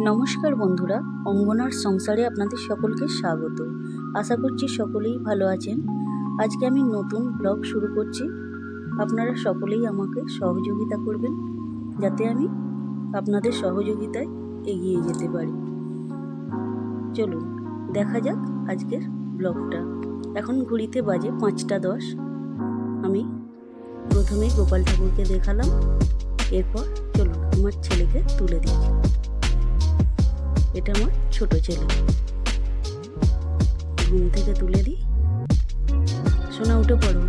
নমস্কার বন্ধুরা, অঙ্গনার সংসারে আপনাদের সকলকে স্বাগত। আশা করছি সকলেই ভালো আছেন। আজকে আমি নতুন ব্লগ শুরু করছি। আপনারা সকলেই আমাকে সহযোগিতা করবেন যাতে আমি আপনাদের সহযোগিতায় এগিয়ে যেতে পারি। চলুন দেখা যাক আজকের ব্লগটা। এখন ঘড়িতে বাজে 5টা 10। আমি প্রথমে গোপাল ঠাকুরকে দেখালাম, এরপর চলুন আমার ছেলেকে তুলে দিচ্ছি। এটা আমার ছোট ছেলে, ঘুম থেকে তুলে দিই। সোনা উঠে পড়ো,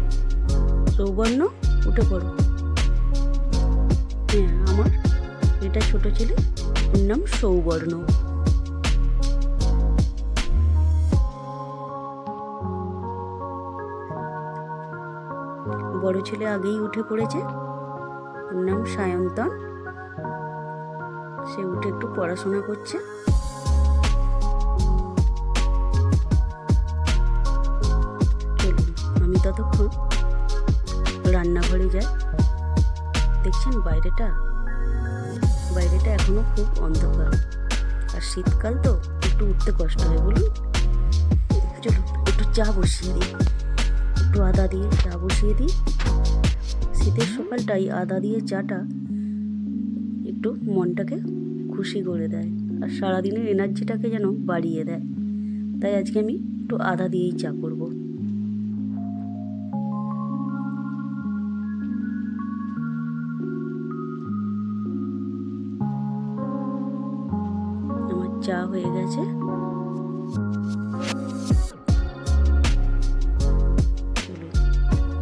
সৌবর্ণ উঠে পড়ো। হ্যাঁ, আমার এটা ছোট ছেলে, ওর নাম সৌবর্ণ। বড় ছেলে আগেই উঠে পড়েছে, ওর নাম সায়ন্তন। সে উঠে একটু পড়াশোনা করছে। আমি ততক্ষণ রান্নাঘরে যাই। দেখছেন বাইরেটা এখনো খুব অন্ধকার, আর শীতকাল তো একটু উঠতে কষ্ট হয়। বলুন, চলুন একটু চা বসিয়ে দিই, একটু আদা দিয়ে চা বসিয়ে দিই। শীতের সকালটাই আদা দিয়ে চাটা একটু মনটাকে খুশি করে দেয়, আর সারাদিনের এনার্জিটাকে যেন বাড়িয়ে দেয়। তাই আজকে আমি একটু আদা দিয়েই চা করব। আমার চা হয়ে গেছে।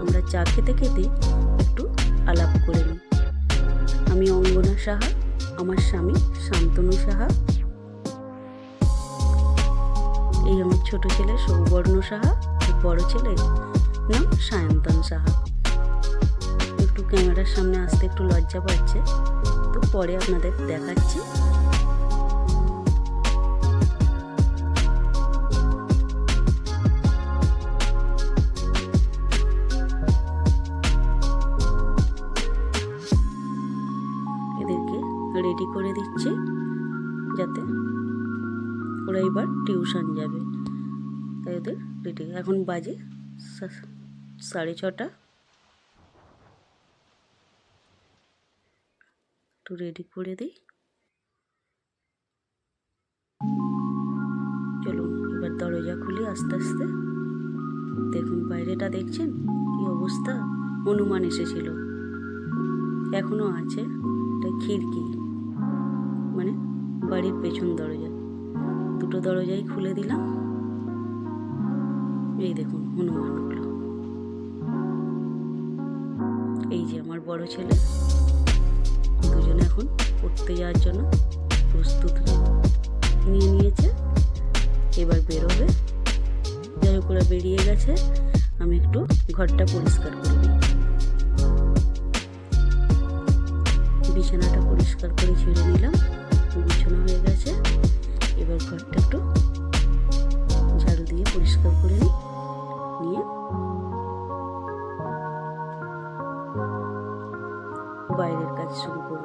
আমরা চা খেতে খেতে একটু আলাপ করে নিই। আমি অঙ্গনা সাহা, আমার স্বামী শান্তনু সাহা, এই আমার ছোট ছেলে সৌবর্ণ সাহা, বড় ছেলে নাম সায়ন্তন সাহা। একটু ক্যামেরার সামনে আসতে একটু লজ্জা পাচ্ছে, তো পরে আপনাদের দেখাচ্ছি। এদেরকে রেডি করে দিচ্ছি যাতে ওরা এবার টিউশন যাবে, তাই ওদের রেডি। এখন বাজে 6:30। একটু রেডি করে দিই। চলুন এবার দরজা খুলি আস্তে আস্তে। দেখুন বাইরেটা দেখছেন কি অবস্থা। হনুমান এসেছিল, এখনো আছে। এটা খিড়কি, মানে বাড়ির পেছন দরজা। দুটো দরজাই খুলে দিলাম। এই দেখুন হনুমানগুলো। এই যে আমার বড় ছেলে, দুজনে এখন পড়তে যাওয়ার জন্য প্রস্তুত নিয়ে নিয়েছে। এবার বেরোবে। যাই হোক ওরা বেরিয়ে গেছে, আমি একটু ঘরটা পরিষ্কার করে দিই। বিছানাটা পরিষ্কার করে ছেড়ে নিলাম, বিছানা হয়ে গেছে। এবার ঘরটা একটু ঝাড়ু দিয়ে পরিষ্কার করে নিয়ে বাইরের কাজ শুরু করব।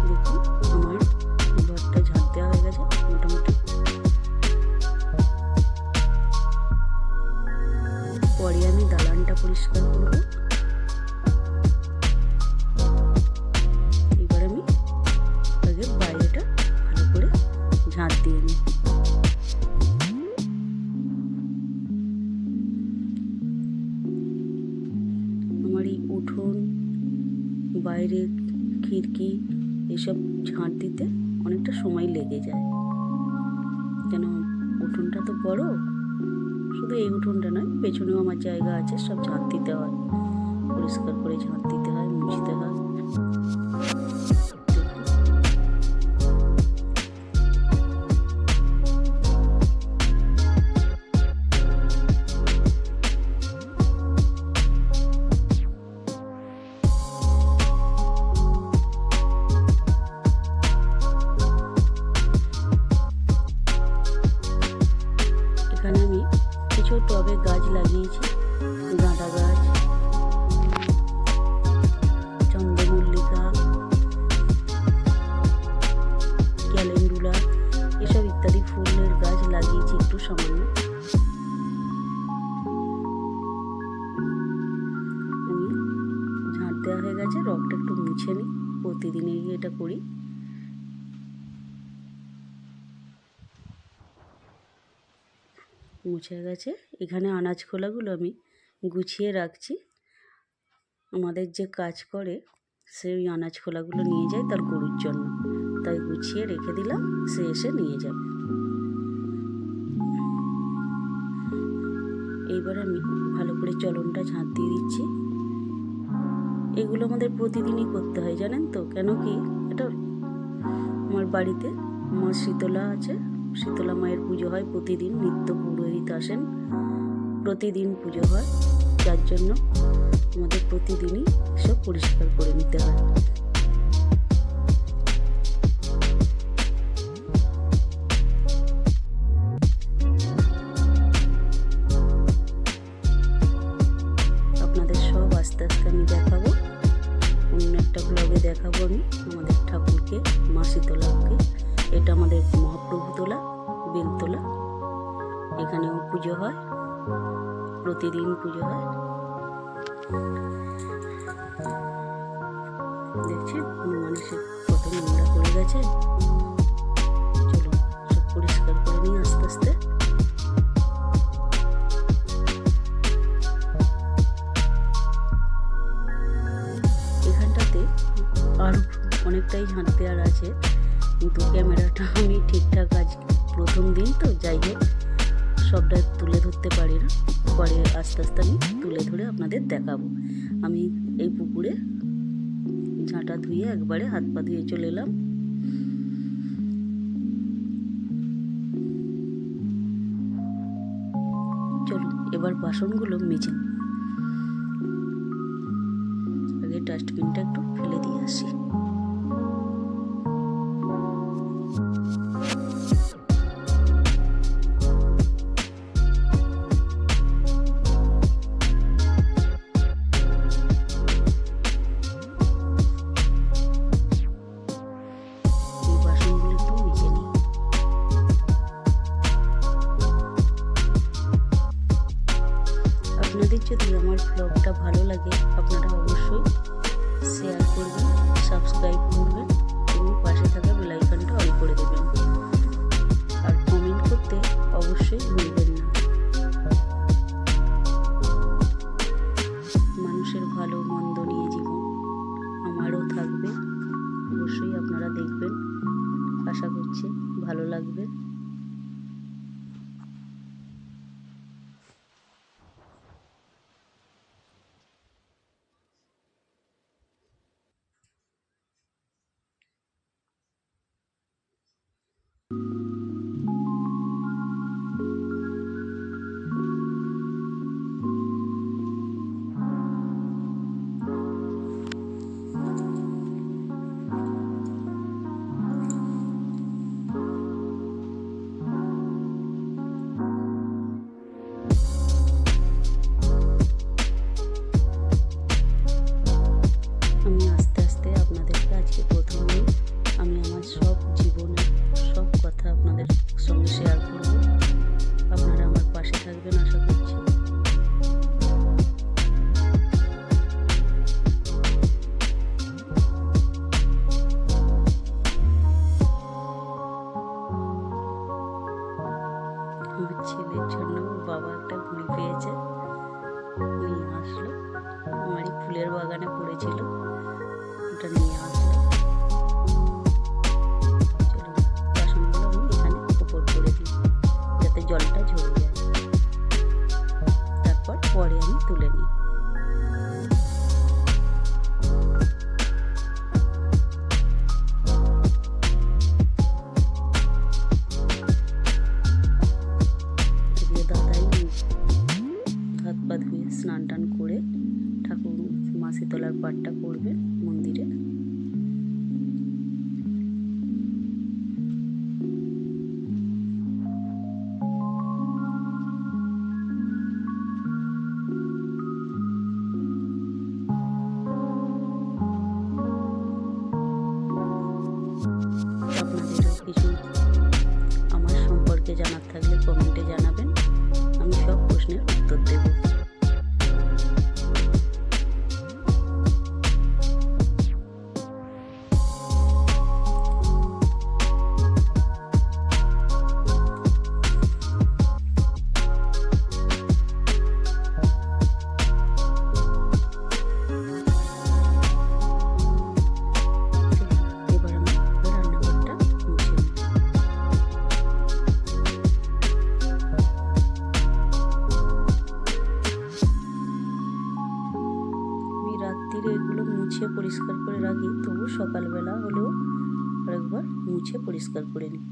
দেখুন আমার ঘরটা ঝাড় দেওয়া হয়ে গেছে মোটামুটি। পরে আমি দালানটা পরিষ্কার করব। এবার আমি আগে বাইরেটা ভালো করে ঝাঁট দিয়ে নিই। আমার এই উঠোন, বাইরের খিড়কি এসব ঝাঁট দিতে অনেকটা সময় লেগে যায়, কেন উঠোনটা তো বড়। শুধু এই উঠোনটা নয়, পেছনেও আমার জায়গা আছে, সব ঝাঁট দিতে হয়, পরিষ্কার করে ঝাঁট দিতে হয়, মুছতে হয়। এখানে আমি কিছু টবে গাছ লাগিয়েছি, গাঁদা দেওয়া হয়ে গেছে, রগটা একটু মুছে নিই, প্রতিদিনই এটা করি। মুছে গেছে। এখানে আনাজ খোলাগুলো আমি গুছিয়ে রাখছি। আমাদের যে কাজ করে সে ওই আনাজ খোলাগুলো নিয়ে যায় তার গরুর জন্য, তাই গুছিয়ে রেখে দিলাম, সে এসে নিয়ে যাবে। এইবার আমি ভালো করে চলনটা ঝাঁট দিয়ে দিচ্ছি। এগুলো আমাদের প্রতিদিনই করতে হয়, জানেন তো? কেন কি, এটা আমার বাড়িতে মা শীতলা আছে, শীতলা মায়ের পুজো হয় প্রতিদিন, নিত্য পুরোহিত আসেন, প্রতিদিন পুজো হয়, যার জন্য আমাদের প্রতিদিনই সব পরিষ্কার করে নিতে হয়। আপনাদের সব আস্তে আস্তে আমি দেখাবো, অন্য একটা ব্লগে দেখাবো আমি আমাদের ঠাকুরকে, মা শীতলাকে। এটা আমাদের মহাপ্রভু তোলা, বেলতলা, এখানেও পুজো হয়, প্রতিদিন পুজো হয়। দেখছেন মানুষের কত নোংরা পড়ে গেছে। চলুন সব পরিষ্কার করে নিই আস্তে আস্তে। এখানটাতে আরও অনেকটাই ঝাঁট দেওয়ার আছে, কিন্তু ক্যামেরাটা আমি ঠিকঠাক আজ প্রথম দিন তো, যাই হোক সবটা তুলে ধরতে পারি না, পরে আস্তে আস্তে আমি তুলে ধরে আপনাদের দেখাবো। আমি এই পুকুরে ঝাঁটা ধুয়ে একবারে হাত পা ধুয়ে চলে এলাম। চলুন এবার বাসনগুলো মেজে, আগে ডাস্টবিনটা একটু ফেলে দিয়ে আসি। আপনাদের যদি আমার ব্লগটা ভালো লাগে আপনারা অবশ্যই শেয়ার করবেন, সাবস্ক্রাইব করবেন এবং পাশে থাকা বেল আইকনটা অন করে দেবেন, আর কমেন্ট করতে অবশ্যই ভুলবেন না। মানুষের ভালো মন্দ নিয়ে জীবন, আমারও থাকবে, অবশ্যই আপনারা দেখবেন, আশা করছি ভালো লাগবে। আমি আস্তে আস্তে আপনাদেরকে আজকে প্রথমেই আমি আমার সব জীবনের সব কথা আপনাদের সঙ্গে শেয়ার করব, আপনারা আমার পাশে থাকবেন আশা করছি। আমার ছেলের জন্য বাবা একটা ঘুড়ি পেয়েছে, নিয়ে আসলো, আমারই ফুলের বাগানে পড়েছিল, ওটা নিয়ে আসলো। চলুন বাসনগুলো আমি এখানে উপর করে দিই যাতে জলটা ঝরে যায়, তারপর পরে আমি তুলে নিই। দাদাই হাত পা ধুয়ে স্নান টান করে ঠাকুর মা শীতলার পাঠটা করবে মন্দিরে। আপনাদেরও কিছু আমার সম্পর্কে জানার থাকলে কমেন্টে জানাবেন, আমি সব প্রশ্নের উত্তর দেব। মুছে পরিষ্কার করে রাখি, তবু সকালবেলা হলেও আরেকবার মুছে পরিষ্কার করে নিই।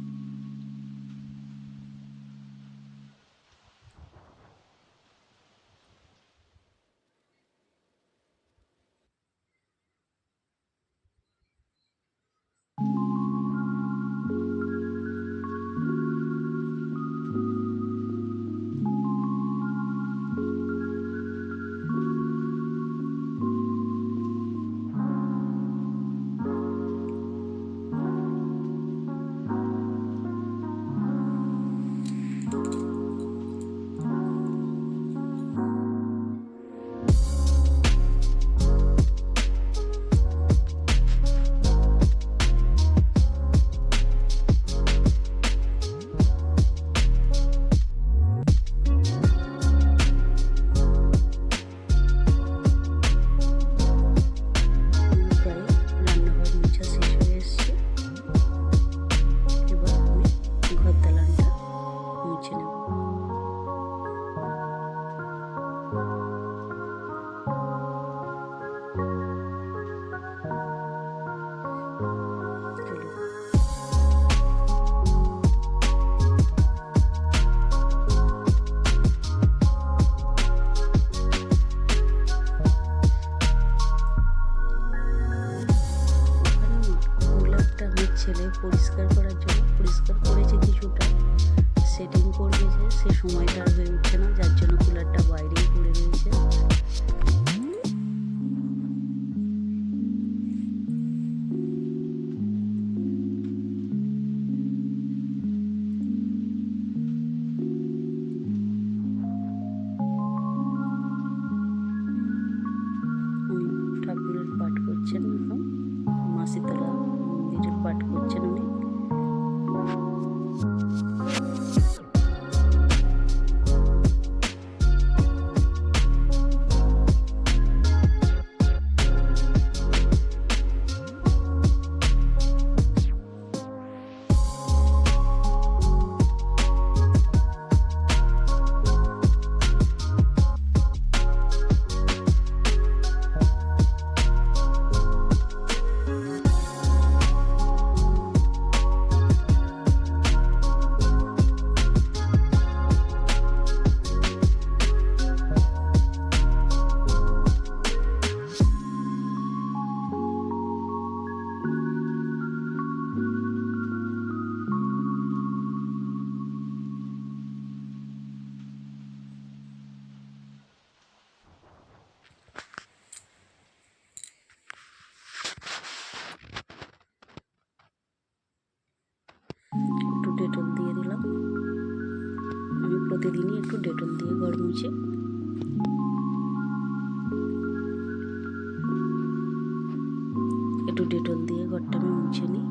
ছেলে পরিষ্কার করার জন্য পরিষ্কার করেছে কিছুটা, সেটিং করবে যে সে সময়টা আর হয়ে উঠছে না, যার জন্য কুলারটা বাইরেই পড়ে রয়েছে। উনি ঠাকুরের পাঠ করছেন, এখন মাসিতলা মন্দিরের পাঠ করছেন উনি। একটু ডেটল দিয়ে দিলাম, আমি প্রতিদিনই একটু ডেটল দিয়ে ঘর মুছি। একটু ডেটল দিয়ে ঘরটা আমি মুছে নিই।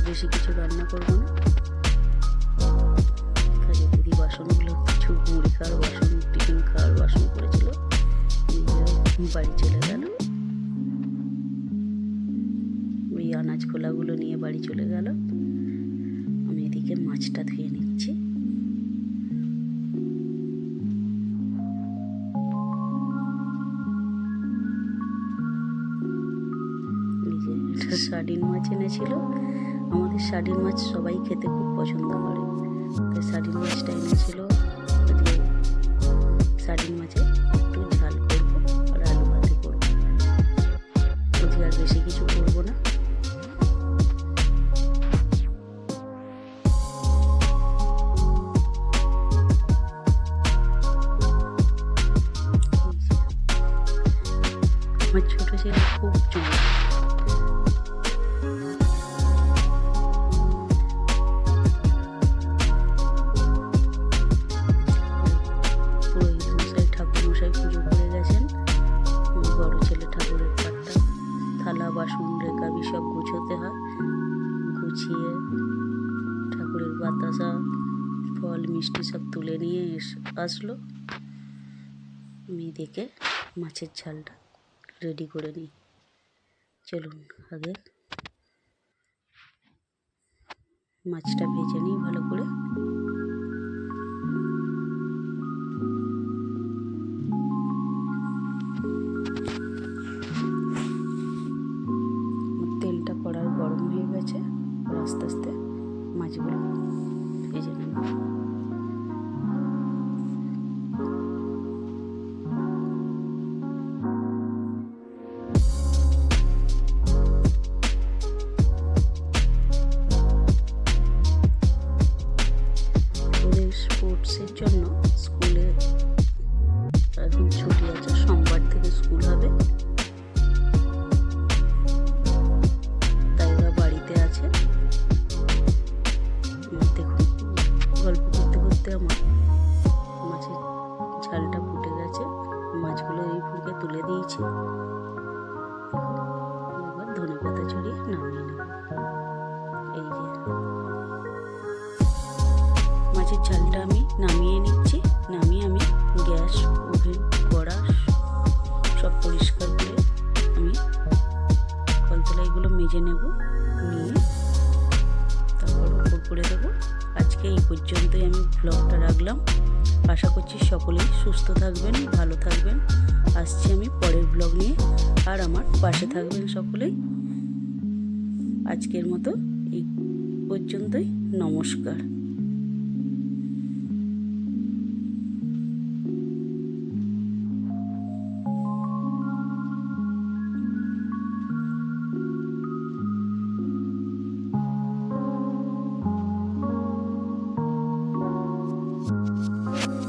বেশি কিছু রান্না করবো না। কাজের দিদি বাসনগুলো কিছু মুড়ি খাওয়ার বাসন, টিফিন খাওয়ার বাসন করেছিল, বাড়ি চলে গেল। ওই আনাজ খোলাগুলো নিয়ে বাড়ি চলে গেল। আমি এদিকে মাছটা ধুয়ে নিচ্ছি। সার্ডিন মাছ এনেছিল, আমাদের সার্ডিন মাছ সবাই খেতে খুব পছন্দ করে, তাই সার্ডিন মাছটা এনেছিল। আজকে সার্ডিন মাছে একটু ঝাল করবো আর আলু ভাতে করবো। আমার ছোট ছেলে খুব চুপ। পুরোহিত মশাই ঠাকুর মশাই পুজো করে গেছেন। বড় ছেলে ঠাকুরের পাটটা থালা বাসন রেকাবি সব গুছোতে হয়, গুছিয়ে ঠাকুরের বাতাসা ফল মিষ্টি সব তুলে নিয়ে আসলো। আমি দেখে মাছের ঝালটা রেডি করে নিই। চলুন আগে মাছটা ভেজে নিই ভালো করে। তেলটা কড়াই গরম হয়ে গেছে, আস্তে আস্তে মাছগুলো ভেজে নেব। স্পোর্টসের জন্য স্কুলে এখন ছুটি আছে, সোমবার থেকে স্কুল হবে, তাই ওরা বাড়িতে আছে। দেখুন গল্প করতে করতে আমার মাছের ঝালটা ফুটে গেছে, মাছগুলো এই ফুঁকে তুলে দিয়েছি। এবার ধনে পাতা ছড়িয়ে নামিয়ে নেব। এই যে মাছের ঝালটা আমি নামিয়ে নিচ্ছি। নামিয়ে আমি গ্যাস ওভেন কড়া সব পরিষ্কার করে আমি কলতলাইগুলো মেজে নেব, নিয়ে তারপর উপর করে দেবো। আজকে এই পর্যন্তই আমি ব্লগটা রাখলাম। আশা করছি সকলেই সুস্থ থাকবেন, ভালো থাকবেন। আসছি আমি পরের ব্লগ নিয়ে, আর আমার পাশে থাকবেন সকলেই। আজকের মতো এই পর্যন্তই, নমস্কার।